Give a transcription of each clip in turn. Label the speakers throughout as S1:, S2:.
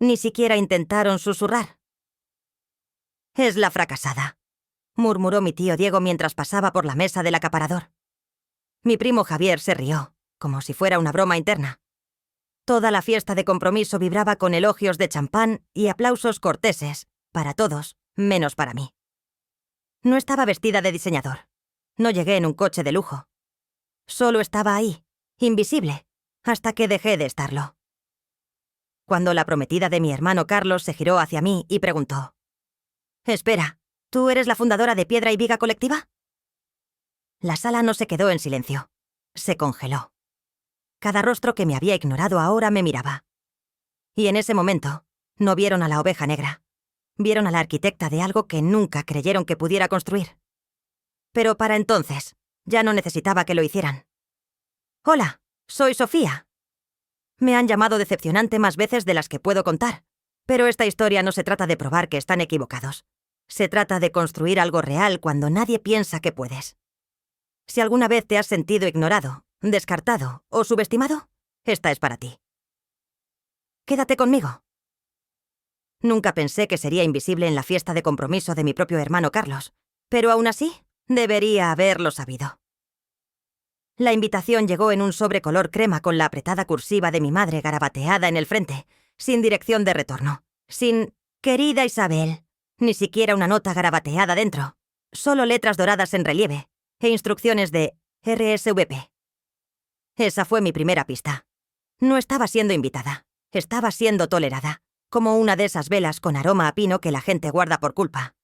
S1: Ni siquiera intentaron susurrar. «Es la fracasada», murmuró mi tío Diego mientras pasaba por la mesa del acaparador. Mi primo Javier se rió, como si fuera una broma interna. Toda la fiesta de compromiso vibraba con elogios de champán y aplausos corteses, para todos, menos para mí. No estaba vestida de diseñador. No llegué en un coche de lujo. Solo estaba ahí, invisible, hasta que dejé de estarlo. Cuando la prometida de mi hermano Carlos se giró hacia mí y preguntó: «Espera, ¿tú eres la fundadora de Piedra y Viga Colectiva?» La sala no se quedó en silencio. Se congeló. Cada rostro que me había ignorado ahora me miraba. Y en ese momento, no vieron a la oveja negra. Vieron a la arquitecta de algo que nunca creyeron que pudiera construir. Pero para entonces, ya no necesitaba que lo hicieran. «Hola, soy Sofía». Me han llamado decepcionante más veces de las que puedo contar, pero esta historia no se trata de probar que están equivocados. Se trata de construir algo real cuando nadie piensa que puedes. Si alguna vez te has sentido ignorado, descartado o subestimado, esta es para ti. Quédate conmigo. Nunca pensé que sería invisible en la fiesta de compromiso de mi propio hermano Carlos, pero aún así, debería haberlo sabido. La invitación llegó en un sobre color crema con la apretada cursiva de mi madre garabateada en el frente, sin dirección de retorno, sin «Querida Isabel», ni siquiera una nota garabateada dentro, solo letras doradas en relieve e instrucciones de RSVP. Esa fue mi primera pista. No estaba siendo invitada, estaba siendo tolerada, como una de esas velas con aroma a pino que la gente guarda por culpa.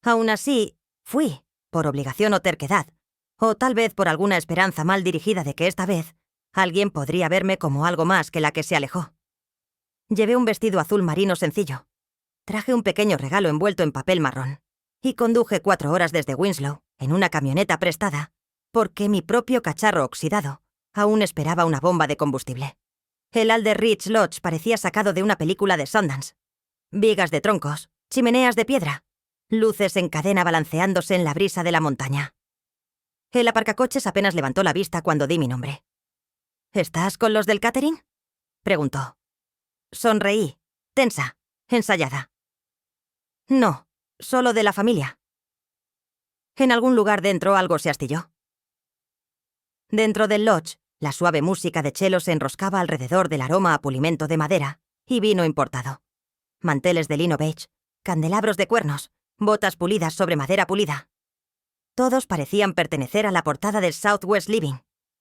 S1: Aún así, fui, por obligación o terquedad, o tal vez por alguna esperanza mal dirigida de que esta vez alguien podría verme como algo más que la que se alejó. Llevé un vestido azul marino sencillo. Traje un pequeño regalo envuelto en papel marrón. Y conduje 4 horas desde Winslow, en una camioneta prestada, porque mi propio cacharro oxidado aún esperaba una bomba de combustible. El Alder Ridge Lodge parecía sacado de una película de Sundance. Vigas de troncos, chimeneas de piedra, luces en cadena balanceándose en la brisa de la montaña. El aparcacoches apenas levantó la vista cuando di mi nombre. «¿Estás con los del catering?», preguntó. Sonreí, tensa, ensayada. «No, solo de la familia». En algún lugar dentro algo se astilló. Dentro del lodge, la suave música de cello se enroscaba alrededor del aroma a pulimento de madera y vino importado. Manteles de lino beige, candelabros de cuernos, botas pulidas sobre madera pulida. Todos parecían pertenecer a la portada del Southwest Living.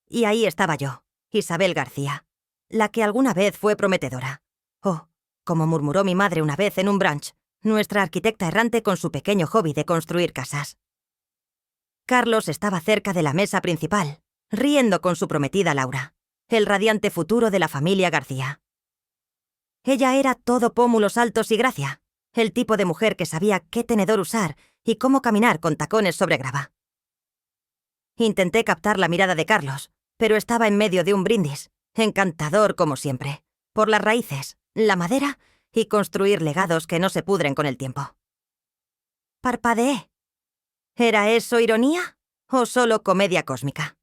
S1: Y ahí estaba yo, Isabel García, la que alguna vez fue prometedora. Oh, como murmuró mi madre una vez en un brunch, nuestra arquitecta errante con su pequeño hobby de construir casas. Carlos estaba cerca de la mesa principal, riendo con su prometida Laura, el radiante futuro de la familia García. Ella era todo pómulos altos y gracia, el tipo de mujer que sabía qué tenedor usar y cómo caminar con tacones sobre grava. Intenté captar la mirada de Carlos, pero estaba en medio de un brindis, encantador como siempre, por las raíces, la madera y construir legados que no se pudren con el tiempo. Parpadeé. ¿Era eso ironía o solo comedia cósmica?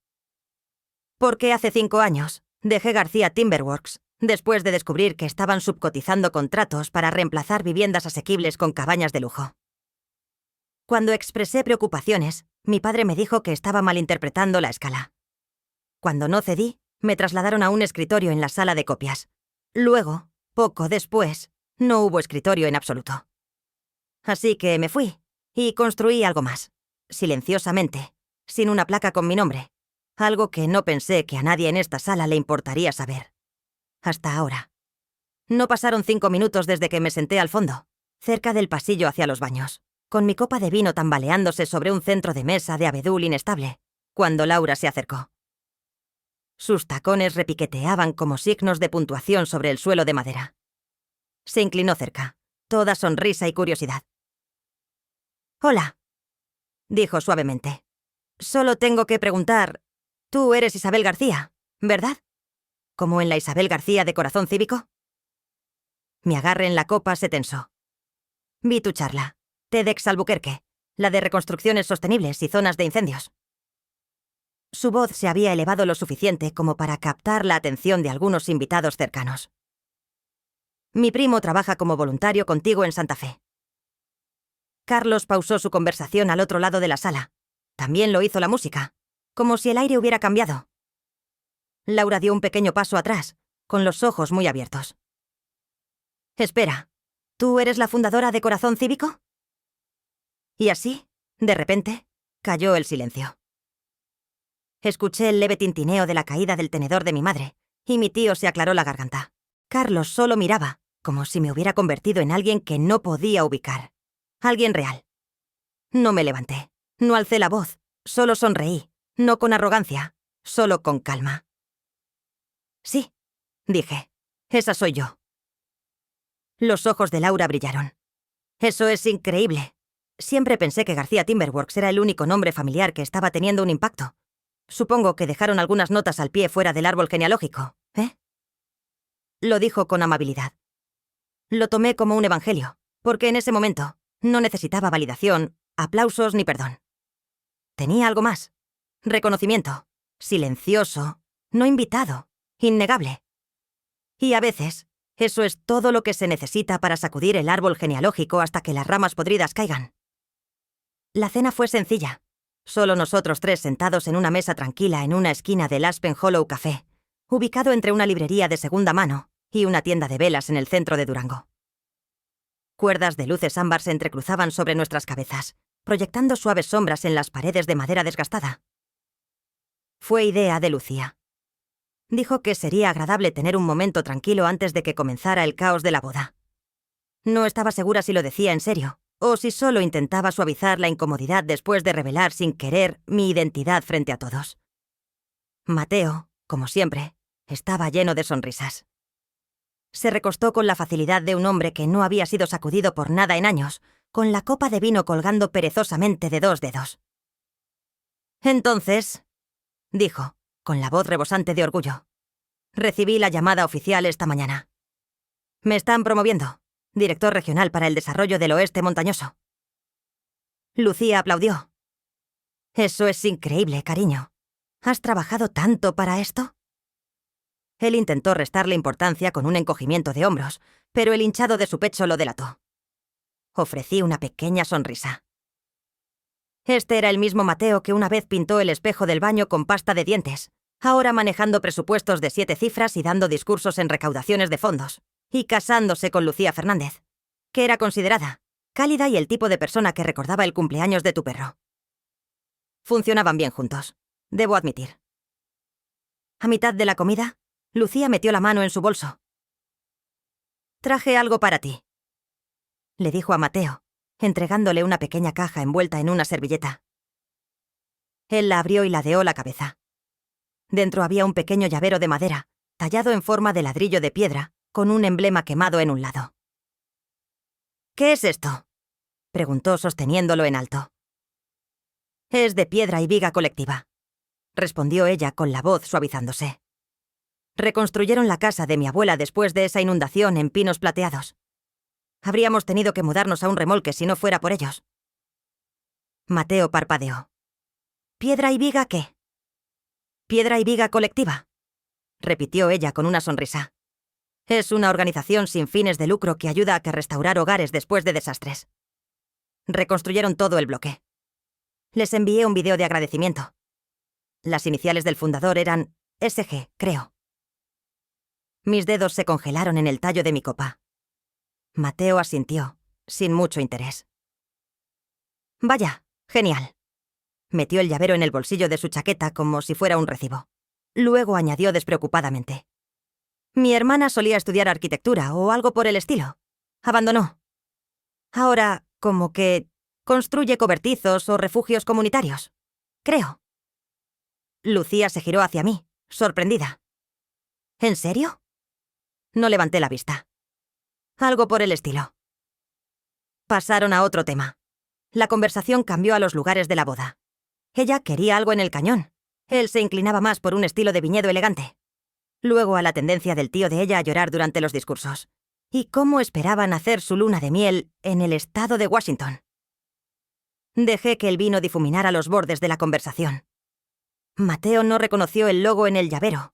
S1: Porque hace 5 años dejé García Timberworks, después de descubrir que estaban subcotizando contratos para reemplazar viviendas asequibles con cabañas de lujo. Cuando expresé preocupaciones, mi padre me dijo que estaba malinterpretando la escala. Cuando no cedí, me trasladaron a un escritorio en la sala de copias. Luego, poco después, no hubo escritorio en absoluto. Así que me fui y construí algo más, silenciosamente, sin una placa con mi nombre, algo que no pensé que a nadie en esta sala le importaría saber. Hasta ahora. No pasaron 5 minutos desde que me senté al fondo, cerca del pasillo hacia los baños, con mi copa de vino tambaleándose sobre un centro de mesa de abedul inestable, cuando Laura se acercó. Sus tacones repiqueteaban como signos de puntuación sobre el suelo de madera. Se inclinó cerca, toda sonrisa y curiosidad. «Hola», dijo suavemente. «Solo tengo que preguntar, tú eres Isabel García, ¿verdad? ¿Como en la Isabel García de Corazón Cívico?» Mi agarre en la copa se tensó. Vi tu charla, TEDx Albuquerque, la de reconstrucciones sostenibles y zonas de incendios. Su voz se había elevado lo suficiente como para captar la atención de algunos invitados cercanos. Mi primo trabaja como voluntario contigo en Santa Fe. Carlos pausó su conversación al otro lado de la sala. También lo hizo la música, como si el aire hubiera cambiado. Laura dio un pequeño paso atrás, con los ojos muy abiertos. Espera, ¿tú eres la fundadora de Corazón Cívico? Y así, de repente, cayó el silencio. Escuché el leve tintineo de la caída del tenedor de mi madre, y mi tío se aclaró la garganta. Carlos solo miraba, como si me hubiera convertido en alguien que no podía ubicar. Alguien real. No me levanté, no alcé la voz, solo sonreí, no con arrogancia, solo con calma. Sí, dije, esa soy yo. Los ojos de Laura brillaron. Eso es increíble. Siempre pensé que García Timberworks era el único nombre familiar que estaba teniendo un impacto. Supongo que dejaron algunas notas al pie fuera del árbol genealógico, ¿eh? Lo dijo con amabilidad. Lo tomé como un evangelio, porque en ese momento no necesitaba validación, aplausos ni perdón. Tenía algo más. Reconocimiento. Silencioso. No invitado. Innegable. Y a veces, eso es todo lo que se necesita para sacudir el árbol genealógico hasta que las ramas podridas caigan. La cena fue sencilla. Solo nosotros tres sentados en una mesa tranquila en una esquina del Aspen Hollow Café, ubicado entre una librería de segunda mano y una tienda de velas en el centro de Durango. Cuerdas de luces ámbar se entrecruzaban sobre nuestras cabezas, proyectando suaves sombras en las paredes de madera desgastada. Fue idea de Lucía. Dijo que sería agradable tener un momento tranquilo antes de que comenzara el caos de la boda. No estaba segura si lo decía en serio, o si solo intentaba suavizar la incomodidad después de revelar sin querer mi identidad frente a todos. Mateo, como siempre, estaba lleno de sonrisas. Se recostó con la facilidad de un hombre que no había sido sacudido por nada en años, con la copa de vino colgando perezosamente de 2 dedos. Entonces, dijo, con la voz rebosante de orgullo, recibí la llamada oficial esta mañana. Me están promoviendo, director regional para el desarrollo del oeste montañoso. Lucía aplaudió. Eso es increíble, cariño. ¿Has trabajado tanto para esto? Él intentó restarle importancia con un encogimiento de hombros, pero el hinchado de su pecho lo delató. Ofrecí una pequeña sonrisa. Este era el mismo Mateo que una vez pintó el espejo del baño con pasta de dientes, ahora manejando presupuestos de 7 cifras y dando discursos en recaudaciones de fondos, y casándose con Lucía Fernández, que era considerada, cálida y el tipo de persona que recordaba el cumpleaños de tu perro. Funcionaban bien juntos, debo admitir. A mitad de la comida, Lucía metió la mano en su bolso. Traje algo para ti, le dijo a Mateo, entregándole una pequeña caja envuelta en una servilleta. Él la abrió y ladeó la cabeza. Dentro había un pequeño llavero de madera, tallado en forma de ladrillo de piedra, con un emblema quemado en un lado. ¿Qué es esto?, preguntó sosteniéndolo en alto. Es de piedra y viga colectiva, respondió ella con la voz suavizándose. Reconstruyeron la casa de mi abuela después de esa inundación en Pinos Plateados. Habríamos tenido que mudarnos a un remolque si no fuera por ellos. Mateo parpadeó. ¿Piedra y viga qué? Piedra y viga colectiva, repitió ella con una sonrisa. Es una organización sin fines de lucro que ayuda a restaurar hogares después de desastres. Reconstruyeron todo el bloque. Les envié un video de agradecimiento. Las iniciales del fundador eran SG, creo. Mis dedos se congelaron en el tallo de mi copa. Mateo asintió, sin mucho interés. Vaya, genial. Metió el llavero en el bolsillo de su chaqueta como si fuera un recibo. Luego añadió despreocupadamente. Mi hermana solía estudiar arquitectura o algo por el estilo. Abandonó. Ahora, como que construye cobertizos o refugios comunitarios. Creo. Lucía se giró hacia mí, sorprendida. ¿En serio? No levanté la vista. Algo por el estilo. Pasaron a otro tema. La conversación cambió a los lugares de la boda. Ella quería algo en el cañón. Él se inclinaba más por un estilo de viñedo elegante. Luego a la tendencia del tío de ella a llorar durante los discursos. Y cómo esperaban hacer su luna de miel en el estado de Washington. Dejé que el vino difuminara los bordes de la conversación. Mateo no reconoció el logo en el llavero.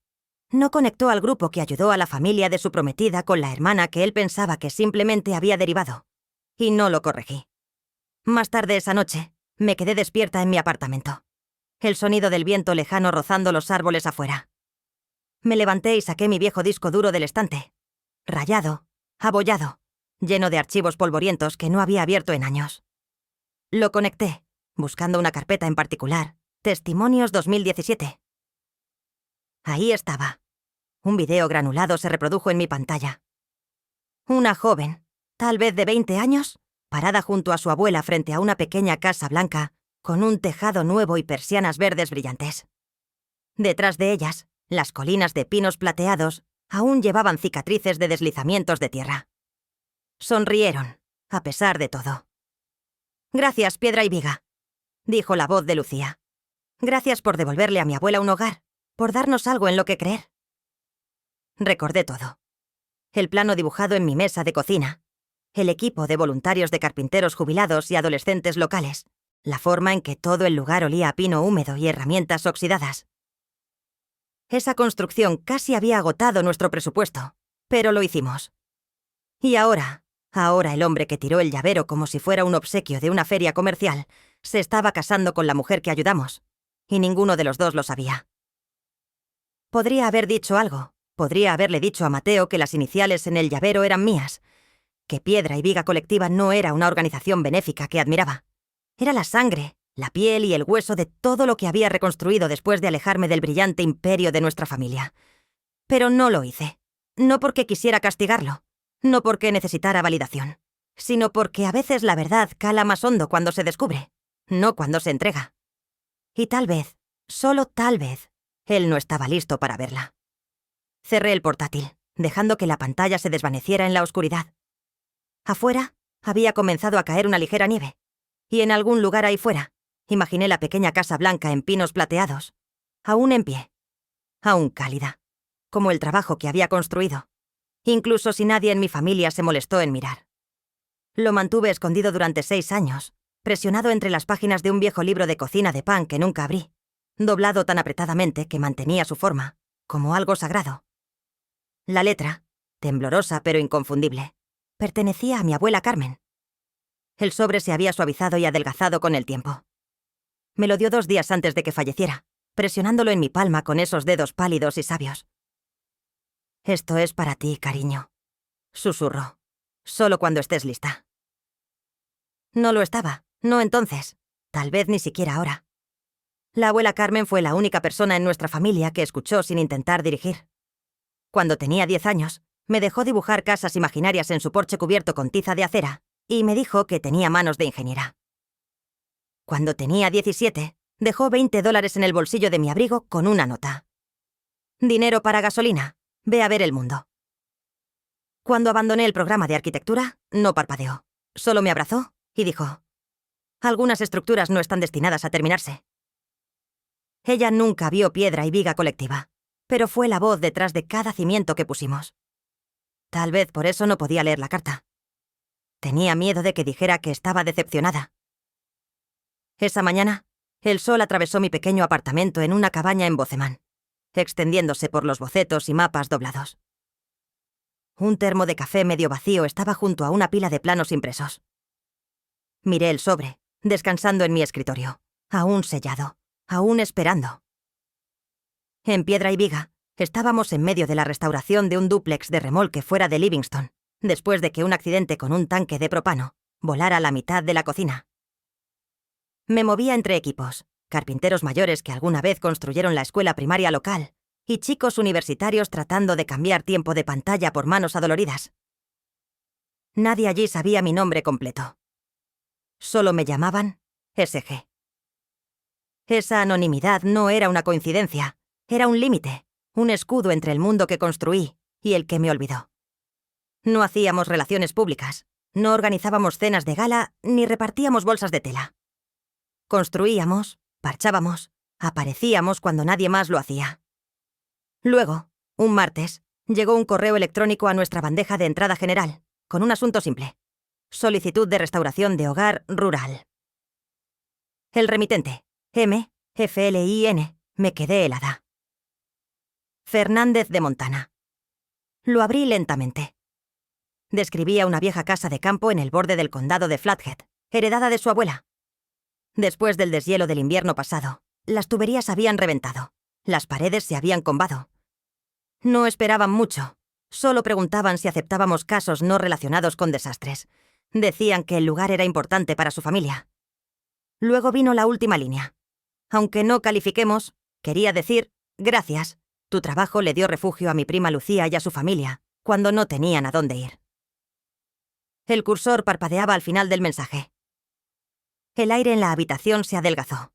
S1: No conectó al grupo que ayudó a la familia de su prometida con la hermana que él pensaba que simplemente había derivado. Y no lo corregí. Más tarde esa noche, me quedé despierta en mi apartamento. El sonido del viento lejano rozando los árboles afuera. Me levanté y saqué mi viejo disco duro del estante. Rayado, abollado, lleno de archivos polvorientos que no había abierto en años. Lo conecté, buscando una carpeta en particular, Testimonios 2017. Ahí estaba. Un video granulado se reprodujo en mi pantalla. Una joven, tal vez de 20 años, parada junto a su abuela frente a una pequeña casa blanca, con un tejado nuevo y persianas verdes brillantes. Detrás de ellas, las colinas de pinos plateados aún llevaban cicatrices de deslizamientos de tierra. Sonrieron, a pesar de todo. «Gracias, Piedra y Viga», dijo la voz de Lucía. «Gracias por devolverle a mi abuela un hogar, por darnos algo en lo que creer». Recordé todo. El plano dibujado en mi mesa de cocina, el equipo de voluntarios de carpinteros jubilados y adolescentes locales, la forma en que todo el lugar olía a pino húmedo y herramientas oxidadas. Esa construcción casi había agotado nuestro presupuesto, pero lo hicimos. Y ahora el hombre que tiró el llavero como si fuera un obsequio de una feria comercial, se estaba casando con la mujer que ayudamos, y ninguno de los dos lo sabía. Podría haber dicho algo. Podría haberle dicho a Mateo que las iniciales en el llavero eran mías, que Piedra y Viga Colectiva no era una organización benéfica que admiraba. Era la sangre, la piel y el hueso de todo lo que había reconstruido después de alejarme del brillante imperio de nuestra familia. Pero no lo hice. No porque quisiera castigarlo, no porque necesitara validación, sino porque a veces la verdad cala más hondo cuando se descubre, no cuando se entrega. Y tal vez, solo tal vez, él no estaba listo para verla. Cerré el portátil, dejando que la pantalla se desvaneciera en la oscuridad. Afuera, había comenzado a caer una ligera nieve, y en algún lugar ahí fuera, imaginé la pequeña casa blanca en pinos plateados, aún en pie, aún cálida, como el trabajo que había construido, incluso si nadie en mi familia se molestó en mirar. Lo mantuve escondido durante 6 años, presionado entre las páginas de un viejo libro de cocina de pan que nunca abrí, doblado tan apretadamente que mantenía su forma, como algo sagrado. La letra, temblorosa pero inconfundible, pertenecía a mi abuela Carmen. El sobre se había suavizado y adelgazado con el tiempo. Me lo dio 2 días antes de que falleciera, presionándolo en mi palma con esos dedos pálidos y sabios. «Esto es para ti, cariño», susurró. «Solo cuando estés lista». No lo estaba, no entonces, tal vez ni siquiera ahora. La abuela Carmen fue la única persona en nuestra familia que escuchó sin intentar dirigir. Cuando tenía 10 años, me dejó dibujar casas imaginarias en su porche cubierto con tiza de acera y me dijo que tenía manos de ingeniera. Cuando tenía 17, dejó $20 en el bolsillo de mi abrigo con una nota. «Dinero para gasolina. Ve a ver el mundo». Cuando abandoné el programa de arquitectura, no parpadeó. Solo me abrazó y dijo: «Algunas estructuras no están destinadas a terminarse». Ella nunca vio Piedra y Viga Colectiva, pero fue la voz detrás de cada cimiento que pusimos. Tal vez por eso no podía leer la carta. Tenía miedo de que dijera que estaba decepcionada. Esa mañana, el sol atravesó mi pequeño apartamento en una cabaña en Bocemán, extendiéndose por los bocetos y mapas doblados. Un termo de café medio vacío estaba junto a una pila de planos impresos. Miré el sobre, descansando en mi escritorio, aún sellado, aún esperando. En Piedra y Viga, estábamos en medio de la restauración de un dúplex de remolque fuera de Livingston, después de que un accidente con un tanque de propano volara a la mitad de la cocina. Me movía entre equipos, carpinteros mayores que alguna vez construyeron la escuela primaria local y chicos universitarios tratando de cambiar tiempo de pantalla por manos adoloridas. Nadie allí sabía mi nombre completo. Solo me llamaban SG. Esa anonimidad no era una coincidencia, era un límite, un escudo entre el mundo que construí y el que me olvidó. No hacíamos relaciones públicas, no organizábamos cenas de gala ni repartíamos bolsas de tela. Construíamos, parchábamos, aparecíamos cuando nadie más lo hacía. Luego, un martes, llegó un correo electrónico a nuestra bandeja de entrada general, con un asunto simple: solicitud de restauración de hogar rural. El remitente, M. FLIN, me quedé helada. Fernández de Montana. Lo abrí lentamente. Describía una vieja casa de campo en el borde del condado de Flathead, heredada de su abuela. Después del deshielo del invierno pasado, las tuberías habían reventado, las paredes se habían combado. No esperaban mucho, solo preguntaban si aceptábamos casos no relacionados con desastres. Decían que el lugar era importante para su familia. Luego vino la última línea. Aunque no califiquemos, quería decir, gracias. Tu trabajo le dio refugio a mi prima Lucía y a su familia, cuando no tenían a dónde ir. El cursor parpadeaba al final del mensaje. El aire en la habitación se adelgazó.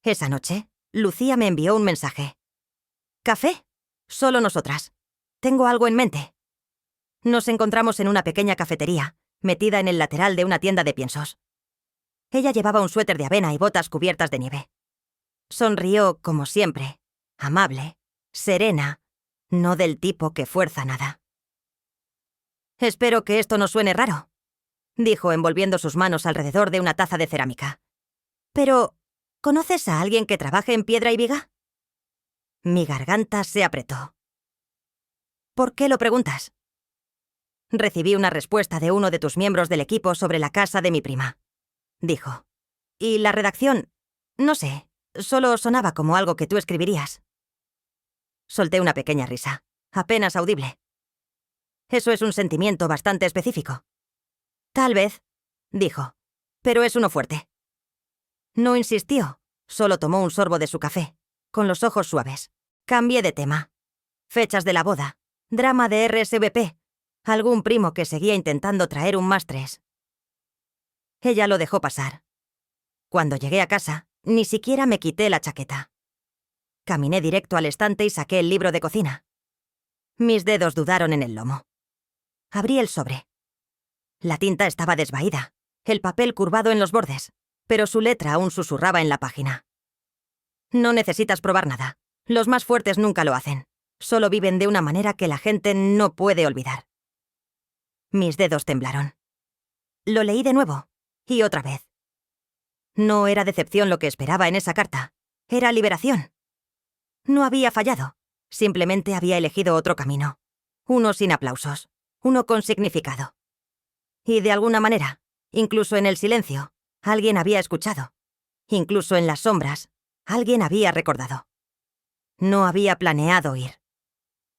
S1: Esa noche, Lucía me envió un mensaje. ¿Café? Solo nosotras. Tengo algo en mente. Nos encontramos en una pequeña cafetería, metida en el lateral de una tienda de piensos. Ella llevaba un suéter de avena y botas cubiertas de nieve. Sonrió como siempre, amable, serena, no del tipo que fuerza nada. «Espero que esto no suene raro», dijo envolviendo sus manos alrededor de una taza de cerámica. «Pero, ¿conoces a alguien que trabaje en piedra y viga?» Mi garganta se apretó. «¿Por qué lo preguntas?» «Recibí una respuesta de uno de tus miembros del equipo sobre la casa de mi prima», dijo. «Y la redacción, no sé, solo sonaba como algo que tú escribirías». Solté una pequeña risa, apenas audible. «Eso es un sentimiento bastante específico». «Tal vez», dijo, «pero es uno fuerte». No insistió, solo tomó un sorbo de su café, con los ojos suaves. Cambié de tema. Fechas de la boda, drama de RSVP, algún primo que seguía intentando traer un +3. Ella lo dejó pasar. Cuando llegué a casa, ni siquiera me quité la chaqueta. Caminé directo al estante y saqué el libro de cocina. Mis dedos dudaron en el lomo. Abrí el sobre. La tinta estaba desvaída, el papel curvado en los bordes, pero su letra aún susurraba en la página. «No necesitas probar nada. Los más fuertes nunca lo hacen. Solo viven de una manera que la gente no puede olvidar». Mis dedos temblaron. Lo leí de nuevo, y otra vez. No era decepción lo que esperaba en esa carta, era liberación. No había fallado, simplemente había elegido otro camino. Uno sin aplausos, uno con significado. Y de alguna manera, incluso en el silencio, alguien había escuchado. Incluso en las sombras, alguien había recordado. No había planeado ir.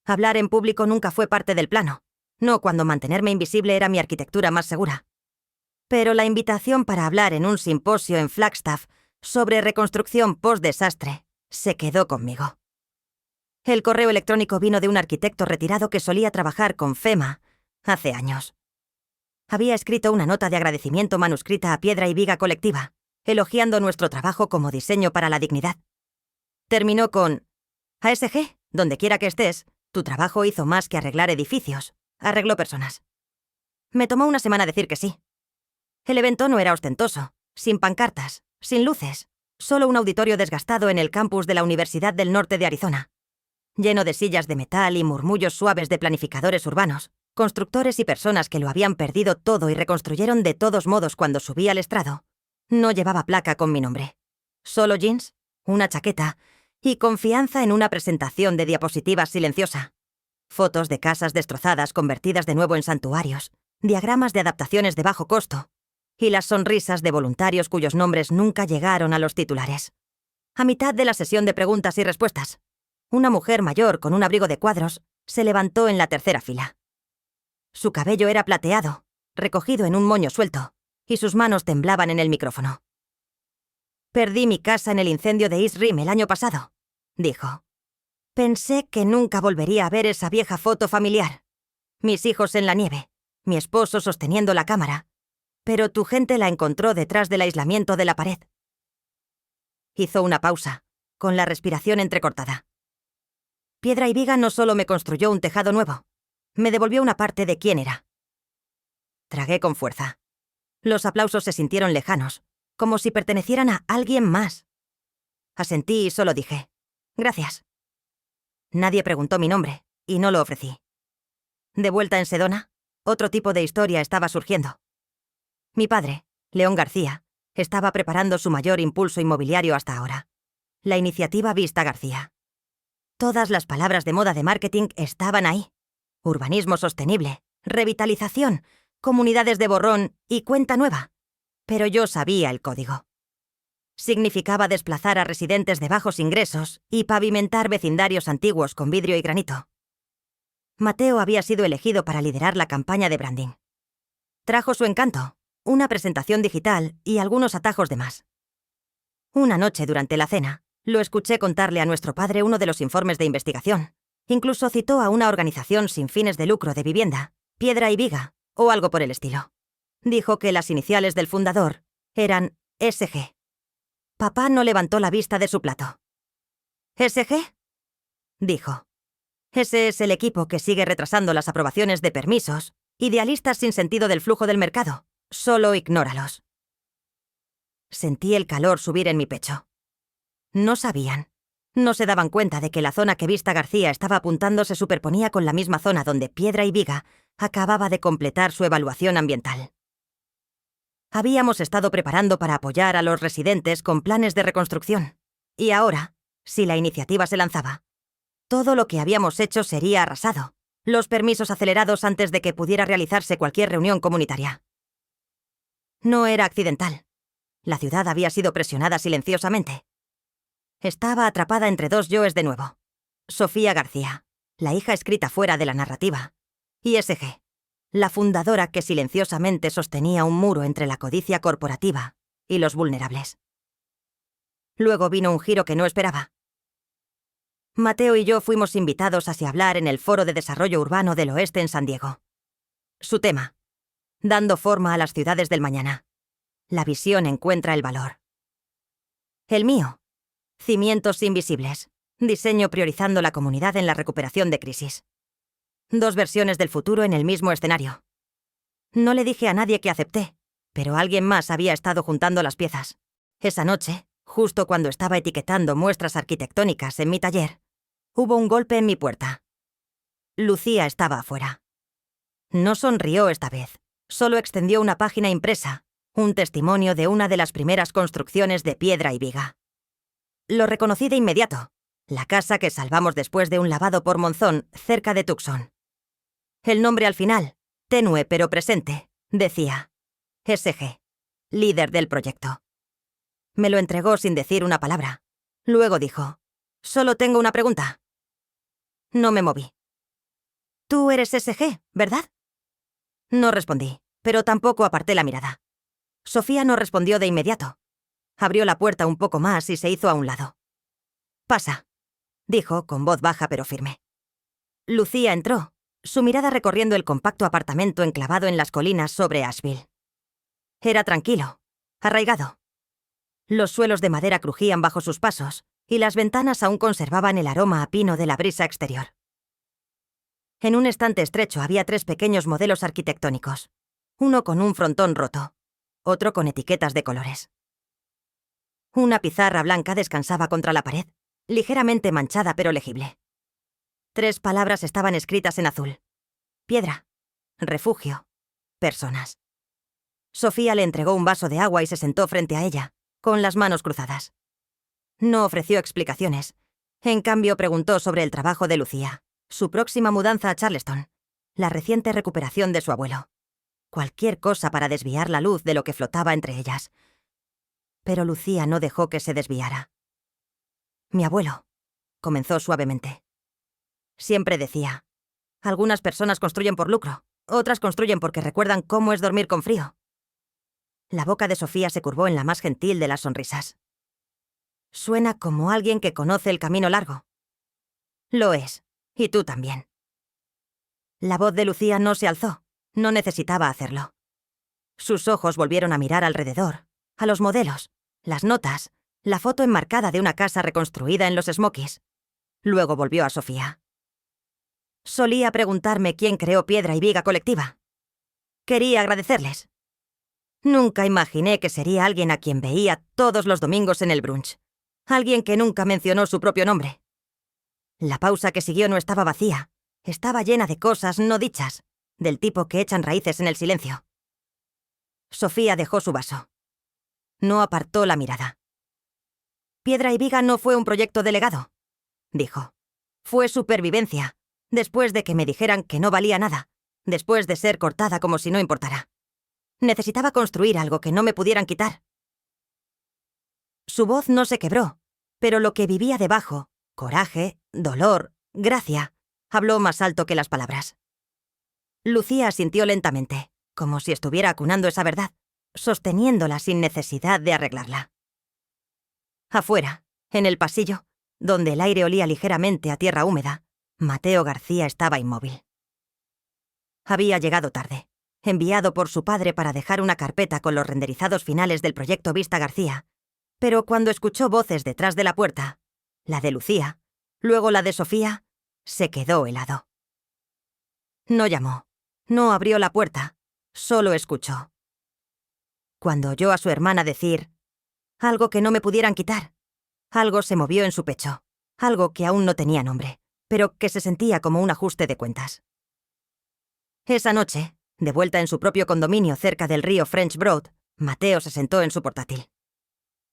S1: Hablar en público nunca fue parte del plano, no cuando mantenerme invisible era mi arquitectura más segura. Pero la invitación para hablar en un simposio en Flagstaff sobre reconstrucción post-desastre se quedó conmigo. El correo electrónico vino de un arquitecto retirado que solía trabajar con FEMA hace años. Había escrito una nota de agradecimiento manuscrita a piedra y viga colectiva, elogiando nuestro trabajo como diseño para la dignidad. Terminó con: «ASG, donde quiera que estés, tu trabajo hizo más que arreglar edificios, arregló personas». Me tomó una semana decir que sí. El evento no era ostentoso, sin pancartas, sin luces, solo un auditorio desgastado en el campus de la Universidad del Norte de Arizona, lleno de sillas de metal y murmullos suaves de planificadores urbanos, constructores y personas que lo habían perdido todo y reconstruyeron de todos modos cuando subí al estrado. No llevaba placa con mi nombre. Solo jeans, una chaqueta y confianza en una presentación de diapositivas silenciosa. Fotos de casas destrozadas convertidas de nuevo en santuarios, diagramas de adaptaciones de bajo costo y las sonrisas de voluntarios cuyos nombres nunca llegaron a los titulares. A mitad de la sesión de preguntas y respuestas, una mujer mayor con un abrigo de cuadros se levantó en la tercera fila. Su cabello era plateado, recogido en un moño suelto, y sus manos temblaban en el micrófono. «Perdí mi casa en el incendio de East Rim el año pasado», dijo. «Pensé que nunca volvería a ver esa vieja foto familiar. Mis hijos en la nieve, mi esposo sosteniendo la cámara, pero tu gente la encontró detrás del aislamiento de la pared». Hizo una pausa, con la respiración entrecortada. Piedra y viga no solo me construyó un tejado nuevo, me devolvió una parte de quién era. Tragué con fuerza. Los aplausos se sintieron lejanos, como si pertenecieran a alguien más. Asentí y solo dije: «Gracias». Nadie preguntó mi nombre, y no lo ofrecí. De vuelta en Sedona, otro tipo de historia estaba surgiendo. Mi padre, León García, estaba preparando su mayor impulso inmobiliario hasta ahora, la iniciativa Vista García. Todas las palabras de moda de marketing estaban ahí. Urbanismo sostenible, revitalización, comunidades de borrón y cuenta nueva. Pero yo sabía el código. Significaba desplazar a residentes de bajos ingresos y pavimentar vecindarios antiguos con vidrio y granito. Mateo había sido elegido para liderar la campaña de branding. Trajo su encanto, una presentación digital y algunos atajos de más. Una noche durante la cena, lo escuché contarle a nuestro padre uno de los informes de investigación. Incluso citó a una organización sin fines de lucro de vivienda, Piedra y Viga, o algo por el estilo. Dijo que las iniciales del fundador eran SG. Papá no levantó la vista de su plato. ¿SG? Dijo. Ese es el equipo que sigue retrasando las aprobaciones de permisos, idealistas sin sentido del flujo del mercado. Solo ignóralos. Sentí el calor subir en mi pecho. No sabían. No se daban cuenta de que la zona que Vista García estaba apuntando se superponía con la misma zona donde Piedra y Viga acababa de completar su evaluación ambiental. Habíamos estado preparando para apoyar a los residentes con planes de reconstrucción. Y ahora, si la iniciativa se lanzaba, todo lo que habíamos hecho sería arrasado. Los permisos acelerados antes de que pudiera realizarse cualquier reunión comunitaria. No era accidental. La ciudad había sido presionada silenciosamente. Estaba atrapada entre dos yoes de nuevo. Sofía García, la hija escrita fuera de la narrativa, y SG, la fundadora que silenciosamente sostenía un muro entre la codicia corporativa y los vulnerables. Luego vino un giro que no esperaba. Mateo y yo fuimos invitados a hablar en el Foro de Desarrollo Urbano del Oeste en San Diego. Su tema: dando forma a las ciudades del mañana. La visión encuentra el valor. El mío: cimientos invisibles. Diseño priorizando la comunidad en la recuperación de crisis. Dos versiones del futuro en el mismo escenario. No le dije a nadie que acepté, pero alguien más había estado juntando las piezas. Esa noche, justo cuando estaba etiquetando muestras arquitectónicas en mi taller, hubo un golpe en mi puerta. Lucía estaba afuera. No sonrió esta vez, solo extendió una página impresa, un testimonio de una de las primeras construcciones de Piedra y Viga. Lo reconocí de inmediato, la casa que salvamos después de un lavado por Monzón cerca de Tucson. El nombre al final, tenue pero presente, decía: SG, líder del proyecto. Me lo entregó sin decir una palabra. Luego dijo: solo tengo una pregunta. No me moví. Tú eres SG, ¿verdad? No respondí, pero tampoco aparté la mirada. Sofía no respondió de inmediato. Abrió la puerta un poco más y se hizo a un lado. Pasa, dijo con voz baja pero firme. Lucía entró, su mirada recorriendo el compacto apartamento enclavado en las colinas sobre Asheville. Era tranquilo, arraigado. Los suelos de madera crujían bajo sus pasos y las ventanas aún conservaban el aroma a pino de la brisa exterior. En un estante estrecho había 3 pequeños modelos arquitectónicos, uno con un frontón roto, otro con etiquetas de colores. Una pizarra blanca descansaba contra la pared, ligeramente manchada pero legible. 3 palabras estaban escritas en azul: piedra, refugio, personas. Sofía le entregó un vaso de agua y se sentó frente a ella, con las manos cruzadas. No ofreció explicaciones. En cambio, preguntó sobre el trabajo de Lucía, su próxima mudanza a Charleston, la reciente recuperación de su abuelo. Cualquier cosa para desviar la luz de lo que flotaba entre ellas. Pero Lucía no dejó que se desviara. Mi abuelo, comenzó suavemente. Siempre decía: algunas personas construyen por lucro, otras construyen porque recuerdan cómo es dormir con frío. La boca de Sofía se curvó en la más gentil de las sonrisas. Suena como alguien que conoce el camino largo. Lo es, y tú también. La voz de Lucía no se alzó, no necesitaba hacerlo. Sus ojos volvieron a mirar alrededor, a los modelos, las notas, la foto enmarcada de una casa reconstruida en los Smokies. Luego volvió a Sofía. Solía preguntarme quién creó Piedra y Viga Colectiva. Quería agradecerles. Nunca imaginé que sería alguien a quien veía todos los domingos en el brunch. Alguien que nunca mencionó su propio nombre. La pausa que siguió no estaba vacía. Estaba llena de cosas no dichas, del tipo que echan raíces en el silencio. Sofía dejó su vaso. No apartó la mirada. Piedra y Viga no fue un proyecto delegado, dijo. Fue supervivencia, después de que me dijeran que no valía nada, después de ser cortada como si no importara. Necesitaba construir algo que no me pudieran quitar. Su voz no se quebró, pero lo que vivía debajo, coraje, dolor, gracia, habló más alto que las palabras. Lucía asintió lentamente, como si estuviera acunando esa verdad, sosteniéndola sin necesidad de arreglarla. Afuera, en el pasillo, donde el aire olía ligeramente a tierra húmeda, Mateo García estaba inmóvil. Había llegado tarde, enviado por su padre para dejar una carpeta con los renderizados finales del proyecto Vista García, pero cuando escuchó voces detrás de la puerta, la de Lucía, luego la de Sofía, se quedó helado. No llamó, no abrió la puerta, solo escuchó. Cuando oyó a su hermana decir algo que no me pudieran quitar, algo se movió en su pecho, algo que aún no tenía nombre, pero que se sentía como un ajuste de cuentas. Esa noche, de vuelta en su propio condominio cerca del río French Broad, Mateo se sentó en su portátil.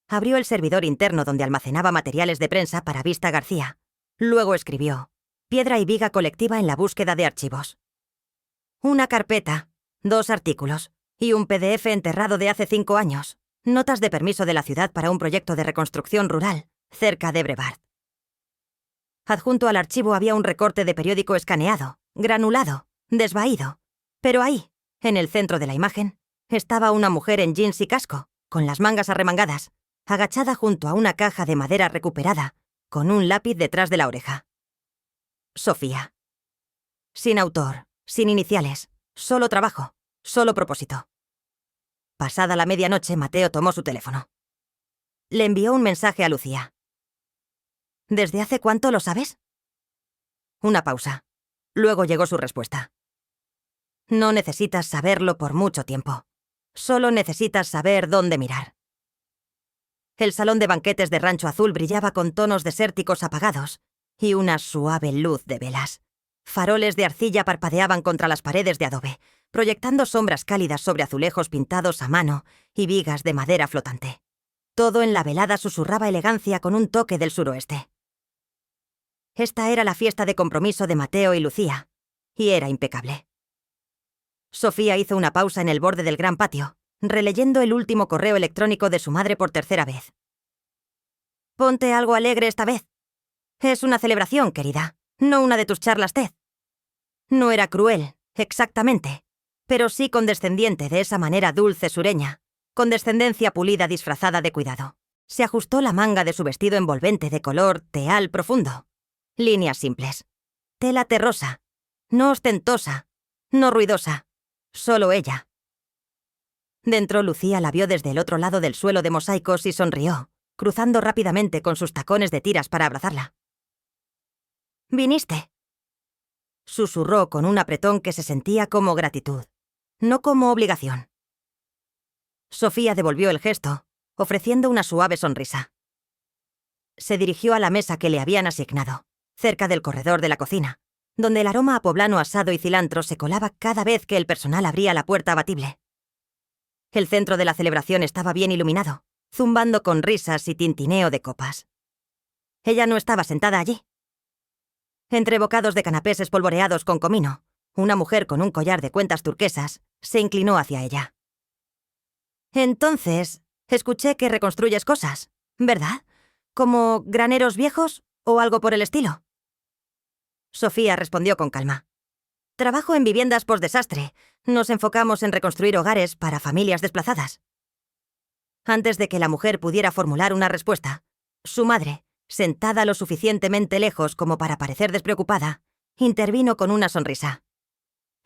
S1: Abrió el servidor interno donde almacenaba materiales de prensa para Vista García. Luego escribió: Piedra y viga colectiva en la búsqueda de archivos. Una carpeta, 2 artículos y un PDF enterrado de hace 5 años. Notas de permiso de la ciudad para un proyecto de reconstrucción rural, cerca de Brevard. Adjunto al archivo había un recorte de periódico escaneado, granulado, desvaído. Pero ahí, en el centro de la imagen, estaba una mujer en jeans y casco, con las mangas arremangadas, agachada junto a una caja de madera recuperada, con un lápiz detrás de la oreja. Sofía. Sin autor, sin iniciales, solo trabajo, solo propósito. Pasada la medianoche, Mateo tomó su teléfono. Le envió un mensaje a Lucía. ¿Desde hace cuánto lo sabes? Una pausa. Luego llegó su respuesta. No necesitas saberlo por mucho tiempo. Solo necesitas saber dónde mirar. El salón de banquetes de Rancho Azul brillaba con tonos desérticos apagados y una suave luz de velas. Faroles de arcilla parpadeaban contra las paredes de adobe, proyectando sombras cálidas sobre azulejos pintados a mano y vigas de madera flotante. Todo en la velada susurraba elegancia con un toque del suroeste. Esta era la fiesta de compromiso de Mateo y Lucía, y era impecable. Sofía hizo una pausa en el borde del gran patio, releyendo el último correo electrónico de su madre por 3ª vez. Ponte algo alegre esta vez. Es una celebración, querida, no una de tus charlas TED. No era cruel, exactamente, pero sí condescendiente de esa manera dulce sureña, condescendencia pulida disfrazada de cuidado. Se ajustó la manga de su vestido envolvente de color teal profundo. Líneas simples. Tela terrosa, no ostentosa, no ruidosa, solo ella. Dentro, Lucía la vio desde el otro lado del suelo de mosaicos y sonrió, cruzando rápidamente con sus tacones de tiras para abrazarla. «¿Viniste?», susurró con un apretón que se sentía como gratitud, no como obligación. Sofía devolvió el gesto, ofreciendo una suave sonrisa. Se dirigió a la mesa que le habían asignado, cerca del corredor de la cocina, donde el aroma a poblano asado y cilantro se colaba cada vez que el personal abría la puerta abatible. El centro de la celebración estaba bien iluminado, zumbando con risas y tintineo de copas. Ella no estaba sentada allí. Entre bocados de canapés espolvoreados con comino, una mujer con un collar de cuentas turquesas se inclinó hacia ella. «Entonces, escuché que reconstruyes cosas, ¿verdad? ¿Como graneros viejos o algo por el estilo?» Sofía respondió con calma. «Trabajo en viviendas postdesastre. Nos enfocamos en reconstruir hogares para familias desplazadas». Antes de que la mujer pudiera formular una respuesta, su madre, sentada lo suficientemente lejos como para parecer despreocupada, intervino con una sonrisa.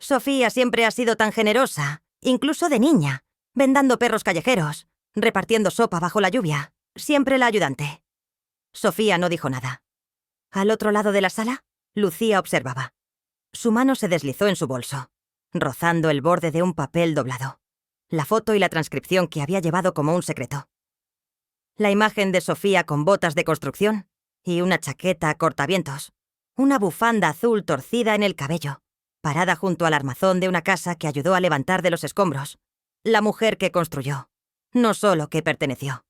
S1: «Sofía siempre ha sido tan generosa, incluso de niña, vendando perros callejeros, repartiendo sopa bajo la lluvia, siempre la ayudante». Sofía no dijo nada. Al otro lado de la sala, Lucía observaba. Su mano se deslizó en su bolso, rozando el borde de un papel doblado. La foto y la transcripción que había llevado como un secreto. La imagen de Sofía con botas de construcción y una chaqueta cortavientos, una bufanda azul torcida en el cabello, parada junto al armazón de una casa que ayudó a levantar de los escombros. La mujer que construyó, no solo que perteneció.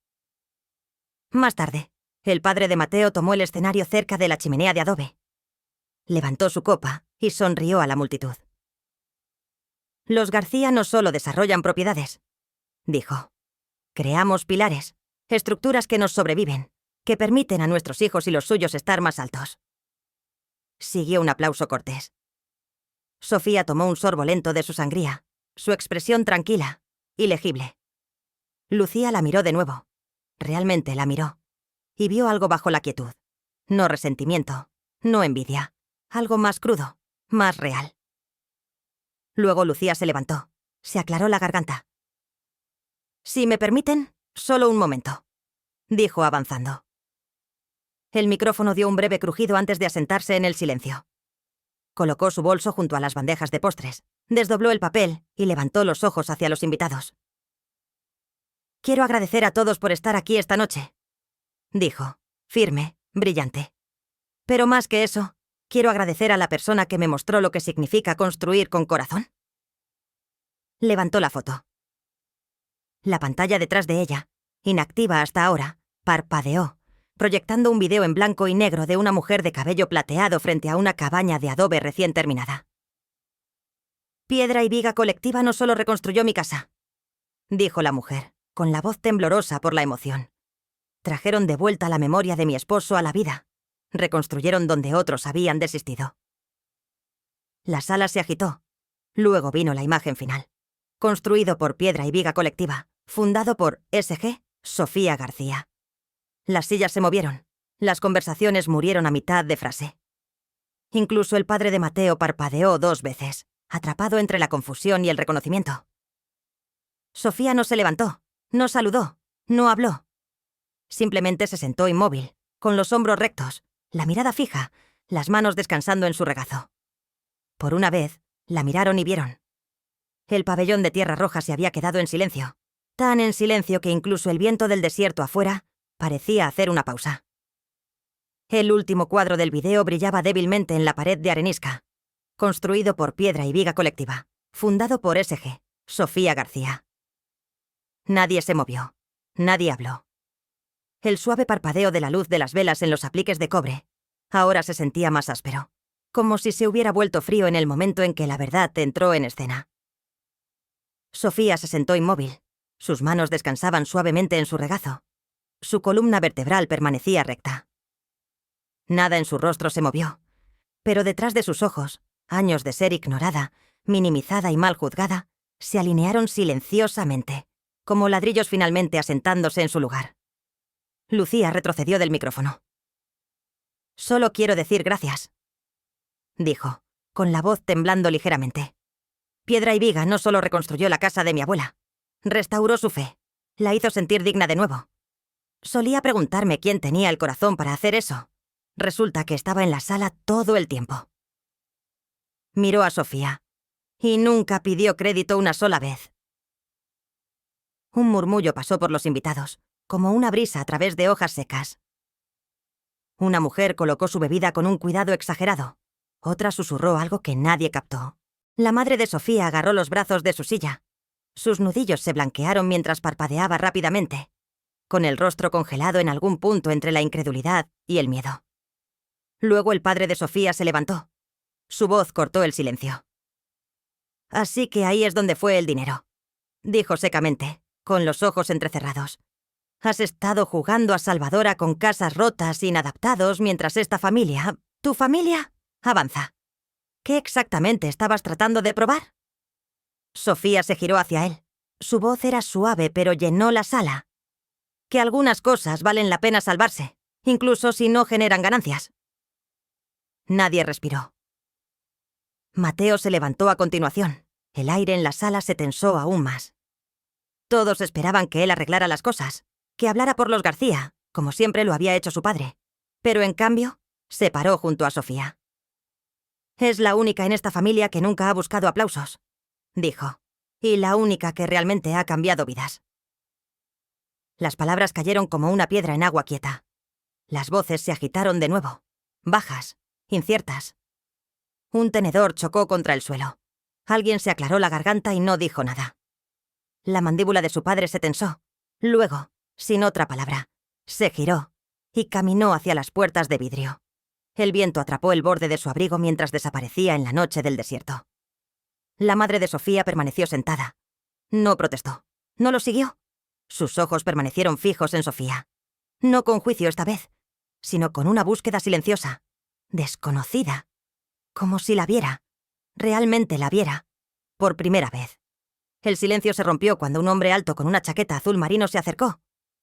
S1: Más tarde, el padre de Mateo tomó el escenario cerca de la chimenea de adobe. Levantó su copa y sonrió a la multitud. Los García no solo desarrollan propiedades, dijo. Creamos pilares, estructuras que nos sobreviven, que permiten a nuestros hijos y los suyos estar más altos. Siguió un aplauso cortés. Sofía tomó un sorbo lento de su sangría, su expresión tranquila, ilegible. Lucía la miró de nuevo. Realmente la miró. Y vio algo bajo la quietud. No resentimiento, no envidia. Algo más crudo, más real. Luego Lucía se levantó. Se aclaró la garganta. «Si me permiten, solo un momento», dijo avanzando. El micrófono dio un breve crujido antes de asentarse en el silencio. Colocó su bolso junto a las bandejas de postres, desdobló el papel y levantó los ojos hacia los invitados. «Quiero agradecer a todos por estar aquí esta noche», dijo, firme, brillante. «Pero más que eso, quiero agradecer a la persona que me mostró lo que significa construir con corazón». Levantó la foto. La pantalla detrás de ella, inactiva hasta ahora, parpadeó, proyectando un video en blanco y negro de una mujer de cabello plateado frente a una cabaña de adobe recién terminada. «Piedra y Viga Colectiva no solo reconstruyó mi casa», dijo la mujer, con la voz temblorosa por la emoción. «Trajeron de vuelta la memoria de mi esposo a la vida. Reconstruyeron donde otros habían desistido». La sala se agitó. Luego vino la imagen final. Construido por Piedra y Viga Colectiva, fundado por S.G. Sofía García. Las sillas se movieron. Las conversaciones murieron a mitad de frase. Incluso el padre de Mateo parpadeó 2 veces, atrapado entre la confusión y el reconocimiento. Sofía no se levantó, no saludó, no habló. Simplemente se sentó inmóvil, con los hombros rectos, la mirada fija, las manos descansando en su regazo. Por una vez, la miraron y vieron. El pabellón de tierra roja se había quedado en silencio, tan en silencio que incluso el viento del desierto afuera parecía hacer una pausa. El último cuadro del video brillaba débilmente en la pared de arenisca, construido por Piedra y Viga Colectiva, fundado por S.G. Sofía García. Nadie se movió, nadie habló. El suave parpadeo de la luz de las velas en los apliques de cobre ahora se sentía más áspero, como si se hubiera vuelto frío en el momento en que la verdad entró en escena. Sofía se sentó inmóvil. Sus manos descansaban suavemente en su regazo. Su columna vertebral permanecía recta. Nada en su rostro se movió, pero detrás de sus ojos, años de ser ignorada, minimizada y mal juzgada, se alinearon silenciosamente, como ladrillos finalmente asentándose en su lugar. Lucía retrocedió del micrófono. «Solo quiero decir gracias», dijo, con la voz temblando ligeramente. «Piedra y Viga no solo reconstruyó la casa de mi abuela, restauró su fe, la hizo sentir digna de nuevo. Solía preguntarme quién tenía el corazón para hacer eso. Resulta que estaba en la sala todo el tiempo». Miró a Sofía, y nunca pidió crédito una sola vez. Un murmullo pasó por los invitados, como una brisa a través de hojas secas. Una mujer colocó su bebida con un cuidado exagerado. Otra susurró algo que nadie captó. La madre de Sofía agarró los brazos de su silla. Sus nudillos se blanquearon mientras parpadeaba rápidamente, con el rostro congelado en algún punto entre la incredulidad y el miedo. Luego el padre de Sofía se levantó. Su voz cortó el silencio. «Así que ahí es donde fue el dinero», dijo secamente, con los ojos entrecerrados. «Has estado jugando a salvadora con casas rotas, inadaptados, mientras esta familia, tu familia, avanza. ¿Qué exactamente estabas tratando de probar?» Sofía se giró hacia él. Su voz era suave, pero llenó la sala. «Que algunas cosas valen la pena salvarse, incluso si no generan ganancias». Nadie respiró. Mateo se levantó a continuación. El aire en la sala se tensó aún más. Todos esperaban que él arreglara las cosas, que hablara por los García, como siempre lo había hecho su padre. Pero en cambio, se paró junto a Sofía. «Es la única en esta familia que nunca ha buscado aplausos», dijo, «y la única que realmente ha cambiado vidas». Las palabras cayeron como una piedra en agua quieta. Las voces se agitaron de nuevo, bajas, inciertas. Un tenedor chocó contra el suelo. Alguien se aclaró la garganta y no dijo nada. La mandíbula de su padre se tensó. Luego, sin otra palabra, se giró y caminó hacia las puertas de vidrio. El viento atrapó el borde de su abrigo mientras desaparecía en la noche del desierto. La madre de Sofía permaneció sentada. No protestó. No lo siguió. Sus ojos permanecieron fijos en Sofía. No con juicio esta vez, sino con una búsqueda silenciosa, desconocida. Como si la viera. Realmente la viera. Por primera vez. El silencio se rompió cuando un hombre alto con una chaqueta azul marino se acercó.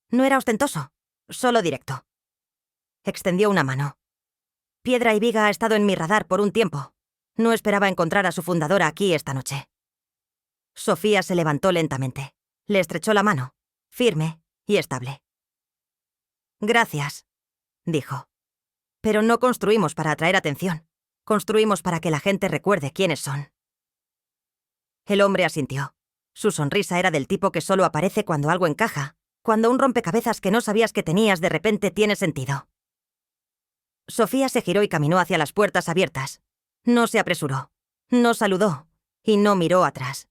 S1: No era ostentoso, solo directo. Extendió una mano. Piedra y Viga ha estado en mi radar por un tiempo. No esperaba encontrar a su fundadora aquí esta noche. Sofía se levantó lentamente. Le estrechó la mano, firme y estable. Gracias, dijo. Pero no construimos para atraer atención. Construimos para que la gente recuerde quiénes son. El hombre asintió. Su sonrisa era del tipo que solo aparece cuando algo encaja, cuando un rompecabezas que no sabías que tenías de repente tiene sentido. Sofía se giró y caminó hacia las puertas abiertas. No se apresuró, no saludó y no miró atrás.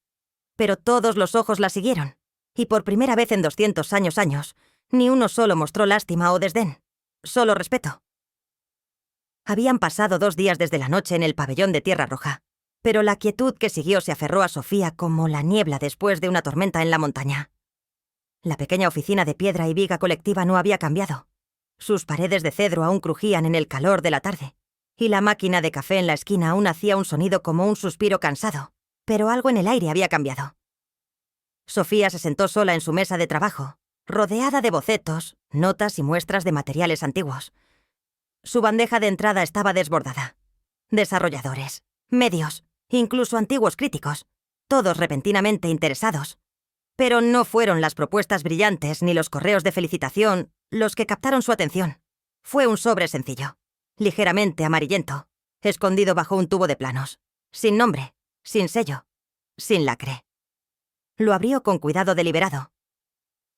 S1: Pero todos los ojos la siguieron, y por primera vez en 200 años, ni uno solo mostró lástima o desdén, solo respeto. Habían pasado 2 días desde la noche en el pabellón de Tierra Roja, pero la quietud que siguió se aferró a Sofía como la niebla después de una tormenta en la montaña. La pequeña oficina de piedra y viga colectiva no había cambiado. Sus paredes de cedro aún crujían en el calor de la tarde, y la máquina de café en la esquina aún hacía un sonido como un suspiro cansado, pero algo en el aire había cambiado. Sofía se sentó sola en su mesa de trabajo, rodeada de bocetos, notas y muestras de materiales antiguos. Su bandeja de entrada estaba desbordada. Desarrolladores, medios, incluso antiguos críticos, todos repentinamente interesados. Pero no fueron las propuestas brillantes ni los correos de felicitación los que captaron su atención. Fue un sobre sencillo, ligeramente amarillento, escondido bajo un tubo de planos, sin nombre, sin sello, sin lacre. Lo abrió con cuidado deliberado.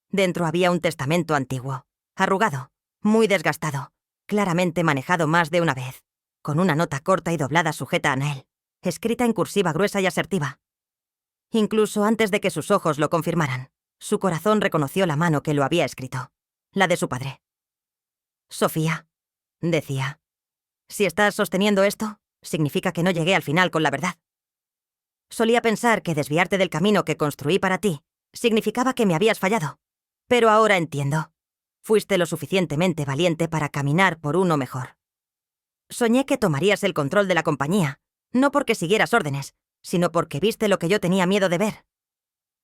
S1: Dentro había un testamento antiguo, arrugado, muy desgastado, claramente manejado más de una vez, con una nota corta y doblada sujeta a Nael, escrita en cursiva gruesa y asertiva. Incluso antes de que sus ojos lo confirmaran, su corazón reconoció la mano que lo había escrito, la de su padre. Sofía, decía, si estás sosteniendo esto, significa que no llegué al final con la verdad. Solía pensar que desviarte del camino que construí para ti significaba que me habías fallado, pero ahora entiendo. Fuiste lo suficientemente valiente para caminar por uno mejor. Soñé que tomarías el control de la compañía, no porque siguieras órdenes, sino porque viste lo que yo tenía miedo de ver.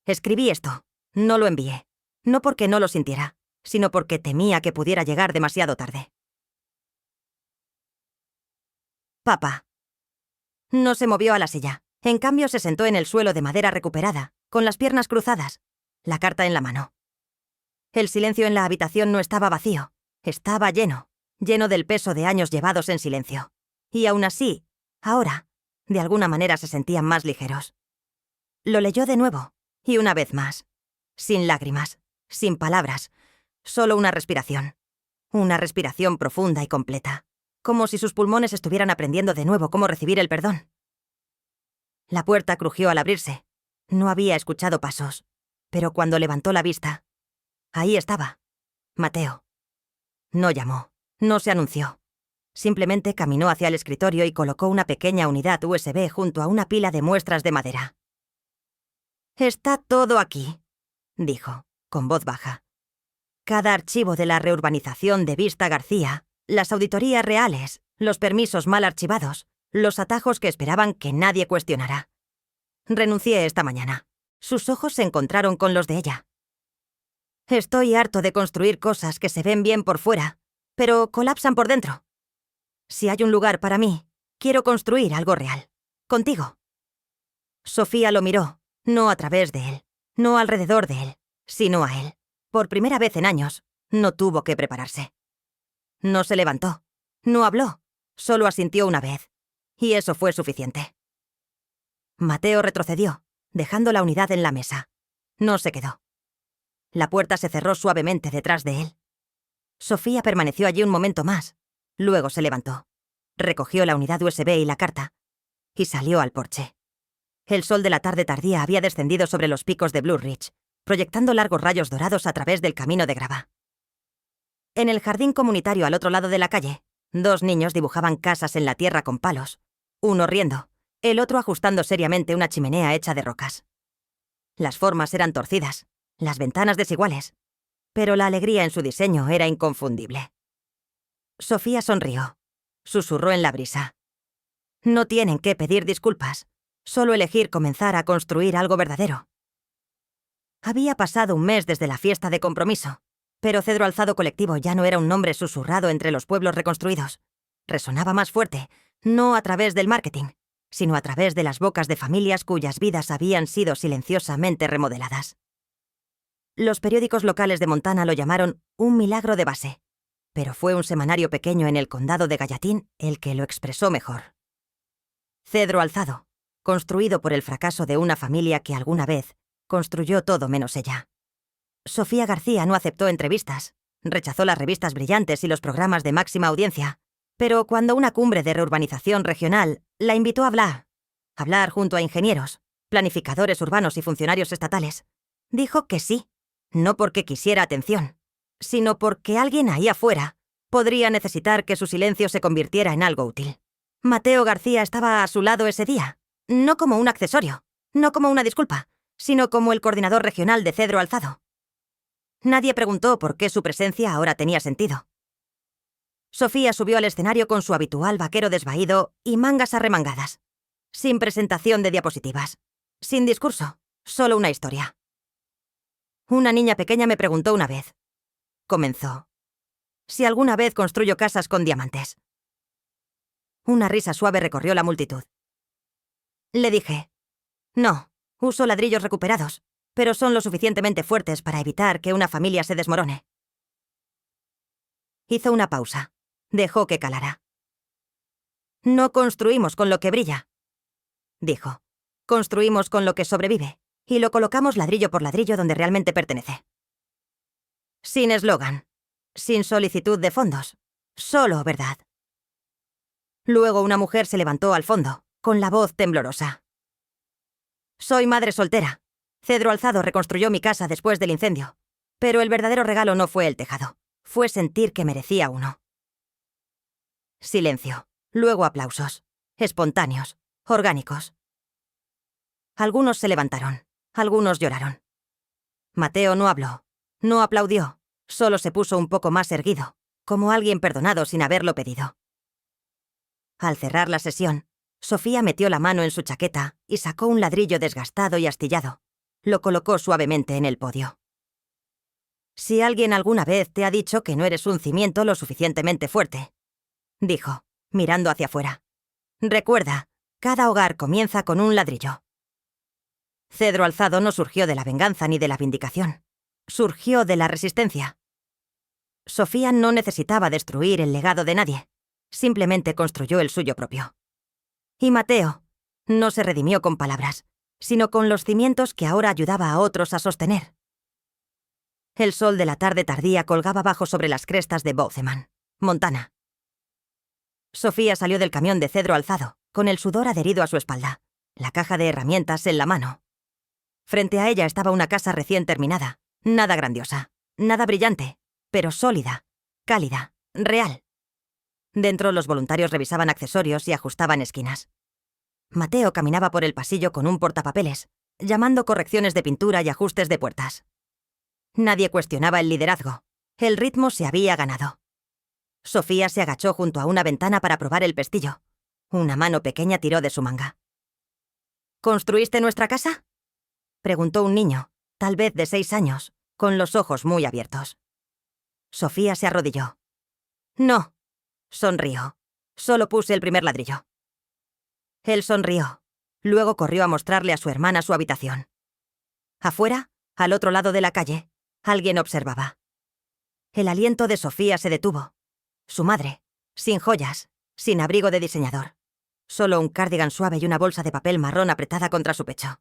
S1: Escribí esto, no lo envié, no porque no lo sintiera, sino porque temía que pudiera llegar demasiado tarde. Papá. No se movió a la silla, en cambio se sentó en el suelo de madera recuperada, con las piernas cruzadas, la carta en la mano. El silencio en la habitación no estaba vacío, estaba lleno del peso de años llevados en silencio. Y aún así, ahora, de alguna manera se sentían más ligeros. Lo leyó de nuevo, y una vez más. Sin lágrimas, sin palabras, solo una respiración. Una respiración profunda y completa, como si sus pulmones estuvieran aprendiendo de nuevo cómo recibir el perdón. La puerta crujió al abrirse. No había escuchado pasos, pero cuando levantó la vista, ahí estaba, Mateo. No llamó, no se anunció. Simplemente caminó hacia el escritorio y colocó una pequeña unidad USB junto a una pila de muestras de madera. «Está todo aquí», dijo, con voz baja. Cada archivo de la reurbanización de Vista García, las auditorías reales, los permisos mal archivados, los atajos que esperaban que nadie cuestionara. Renuncié esta mañana. Sus ojos se encontraron con los de ella. Estoy harto de construir cosas que se ven bien por fuera, pero colapsan por dentro. Si hay un lugar para mí, quiero construir algo real. Contigo. Sofía lo miró, no a través de él, no alrededor de él, sino a él. Por primera vez en años, no tuvo que prepararse. No se levantó, no habló, solo asintió una vez. Y eso fue suficiente. Mateo retrocedió, dejando la unidad en la mesa. No se quedó. La puerta se cerró suavemente detrás de él. Sofía permaneció allí un momento más. Luego se levantó. Recogió la unidad USB y la carta. Y salió al porche. El sol de la tarde tardía había descendido sobre los picos de Blue Ridge, proyectando largos rayos dorados a través del camino de grava. En el jardín comunitario al otro lado de la calle, 2 niños dibujaban casas en la tierra con palos, uno riendo, el otro ajustando seriamente una chimenea hecha de rocas. Las formas eran torcidas, las ventanas desiguales, pero la alegría en su diseño era inconfundible. Sofía sonrió. Susurró en la brisa. No tienen que pedir disculpas, solo elegir comenzar a construir algo verdadero. Había pasado un mes desde la fiesta de compromiso, pero Cedro Alzado Colectivo ya no era un nombre susurrado entre los pueblos reconstruidos. Resonaba más fuerte, no a través del marketing, sino a través de las bocas de familias cuyas vidas habían sido silenciosamente remodeladas. Los periódicos locales de Montana lo llamaron un milagro de base, pero fue un semanario pequeño en el condado de Gallatin el que lo expresó mejor. Cedro Alzado, construido por el fracaso de una familia que alguna vez construyó todo menos ella. Sofía García no aceptó entrevistas, rechazó las revistas brillantes y los programas de máxima audiencia, pero cuando una cumbre de reurbanización regional la invitó a hablar junto a ingenieros, planificadores urbanos y funcionarios estatales, dijo que sí, no porque quisiera atención, sino porque alguien ahí afuera podría necesitar que su silencio se convirtiera en algo útil. Mateo García estaba a su lado ese día, no como un accesorio, no como una disculpa, sino como el coordinador regional de Cedro Alzado. Nadie preguntó por qué su presencia ahora tenía sentido. Sofía subió al escenario con su habitual vaquero desvaído y mangas arremangadas, sin presentación de diapositivas, sin discurso, solo una historia. Una niña pequeña me preguntó una vez, comenzó, si alguna vez construyo casas con diamantes. Una risa suave recorrió la multitud. Le dije, no, uso ladrillos recuperados, pero son lo suficientemente fuertes para evitar que una familia se desmorone. Hizo una pausa. Dejó que calara. No construimos con lo que brilla, dijo. Construimos con lo que sobrevive, y lo colocamos ladrillo por ladrillo donde realmente pertenece. Sin eslogan, sin solicitud de fondos, solo verdad. Luego una mujer se levantó al fondo, con la voz temblorosa. Soy madre soltera. Cedro Alzado reconstruyó mi casa después del incendio, pero el verdadero regalo no fue el tejado, fue sentir que merecía uno. Silencio. Luego aplausos. Espontáneos. Orgánicos. Algunos se levantaron. Algunos lloraron. Mateo no habló. No aplaudió. Solo se puso un poco más erguido, como alguien perdonado sin haberlo pedido. Al cerrar la sesión, Sofía metió la mano en su chaqueta y sacó un ladrillo desgastado y astillado. Lo colocó suavemente en el podio. Si alguien alguna vez te ha dicho que no eres un cimiento lo suficientemente fuerte, dijo, mirando hacia afuera. Recuerda, cada hogar comienza con un ladrillo. Cedro Alzado no surgió de la venganza ni de la vindicación. Surgió de la resistencia. Sofía no necesitaba destruir el legado de nadie. Simplemente construyó el suyo propio. Y Mateo no se redimió con palabras, sino con los cimientos que ahora ayudaba a otros a sostener. El sol de la tarde tardía colgaba bajo sobre las crestas de Bozeman, Montana. Sofía salió del camión de Cedro Alzado, con el sudor adherido a su espalda, la caja de herramientas en la mano. Frente a ella estaba una casa recién terminada, nada grandiosa, nada brillante, pero sólida, cálida, real. Dentro los voluntarios revisaban accesorios y ajustaban esquinas. Mateo caminaba por el pasillo con un portapapeles, llamando correcciones de pintura y ajustes de puertas. Nadie cuestionaba el liderazgo. El ritmo se había ganado. Sofía se agachó junto a una ventana para probar el pestillo. Una mano pequeña tiró de su manga. ¿Construiste nuestra casa?, preguntó un niño, tal vez de 6 años, con los ojos muy abiertos. Sofía se arrodilló. No, sonrió. Solo puse el primer ladrillo. Él sonrió. Luego corrió a mostrarle a su hermana su habitación. Afuera, al otro lado de la calle, alguien observaba. El aliento de Sofía se detuvo. Su madre, sin joyas, sin abrigo de diseñador. Solo un cardigan suave y una bolsa de papel marrón apretada contra su pecho.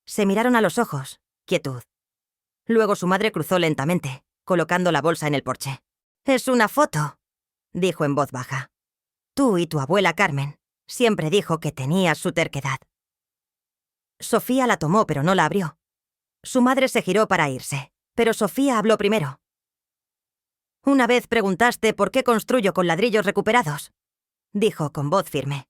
S1: Se miraron a los ojos, quietud. Luego su madre cruzó lentamente, colocando la bolsa en el porche. «Es una foto», dijo en voz baja. «Tú y tu abuela Carmen. Siempre dijo que tenías su terquedad». Sofía la tomó, pero no la abrió. Su madre se giró para irse, pero Sofía habló primero. Una vez preguntaste por qué construyo con ladrillos recuperados, dijo con voz firme.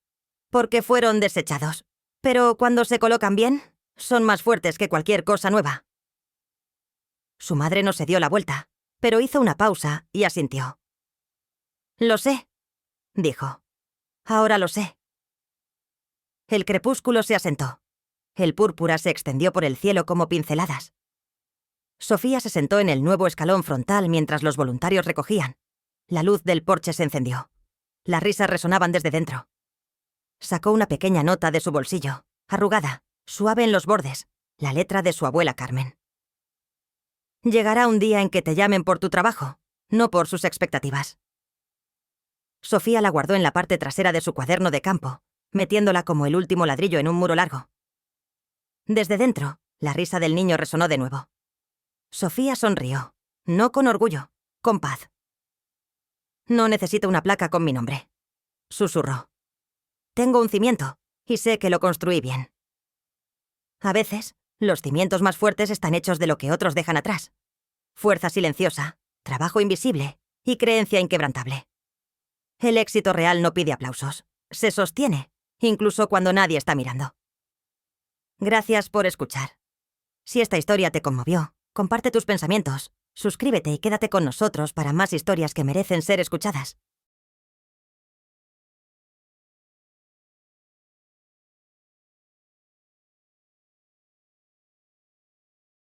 S1: Porque fueron desechados. Pero cuando se colocan bien, son más fuertes que cualquier cosa nueva. Su madre no se dio la vuelta, pero hizo una pausa y asintió. Lo sé, dijo. Ahora lo sé. El crepúsculo se asentó. El púrpura se extendió por el cielo como pinceladas. Sofía se sentó en el nuevo escalón frontal mientras los voluntarios recogían. La luz del porche se encendió. Las risas resonaban desde dentro. Sacó una pequeña nota de su bolsillo, arrugada, suave en los bordes, la letra de su abuela Carmen. Llegará un día en que te llamen por tu trabajo, no por sus expectativas. Sofía la guardó en la parte trasera de su cuaderno de campo, metiéndola como el último ladrillo en un muro largo. Desde dentro, la risa del niño resonó de nuevo. Sofía sonrió, no con orgullo, con paz. No necesito una placa con mi nombre, susurró. Tengo un cimiento, y sé que lo construí bien. A veces, los cimientos más fuertes están hechos de lo que otros dejan atrás. Fuerza silenciosa, trabajo invisible y creencia inquebrantable. El éxito real no pide aplausos. Se sostiene, incluso cuando nadie está mirando. Gracias por escuchar. Si esta historia te conmovió, comparte tus pensamientos, suscríbete y quédate con nosotros para más historias que merecen ser escuchadas.